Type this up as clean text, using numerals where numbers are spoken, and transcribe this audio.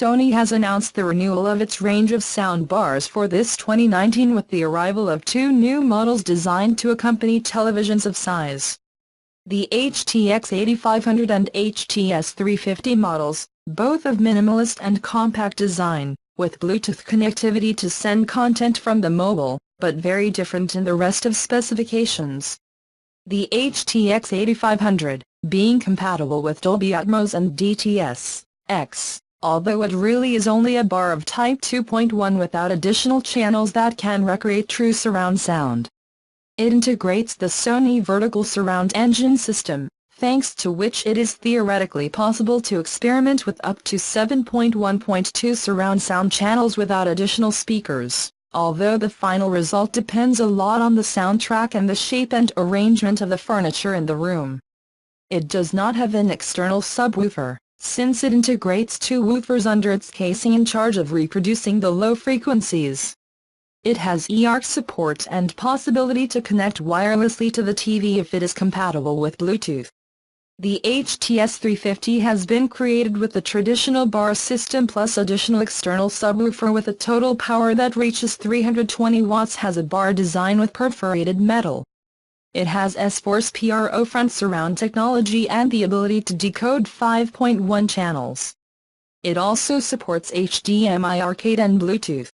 Sony has announced the renewal of its range of sound bars for this 2019 with the arrival of two new models designed to accompany televisions of size. The HT-X8500 and HT-S350 models, both of minimalist and compact design, with Bluetooth connectivity to send content from the mobile, but very different in the rest of specifications. The HT-X8500, being compatible with Dolby Atmos and DTS, although it really is only a bar of Type 2.1 without additional channels that can recreate true surround sound. It integrates the Sony Vertical Surround Engine system, thanks to which it is theoretically possible to experiment with up to 7.1.2 surround sound channels without additional speakers, although the final result depends a lot on the soundtrack and the shape and arrangement of the furniture in the room. It does not have an external subwoofer, since it integrates two woofers under its casing in charge of reproducing the low frequencies. It has eARC support and possibility to connect wirelessly to the TV if it is compatible with Bluetooth. The HT-S350 has been created with the traditional bar system plus additional external subwoofer with a total power that reaches 320 watts. Has a bar design with perforated metal. It has S-Force PRO front surround technology and the ability to decode 5.1 channels. It also supports HDMI arcade and Bluetooth.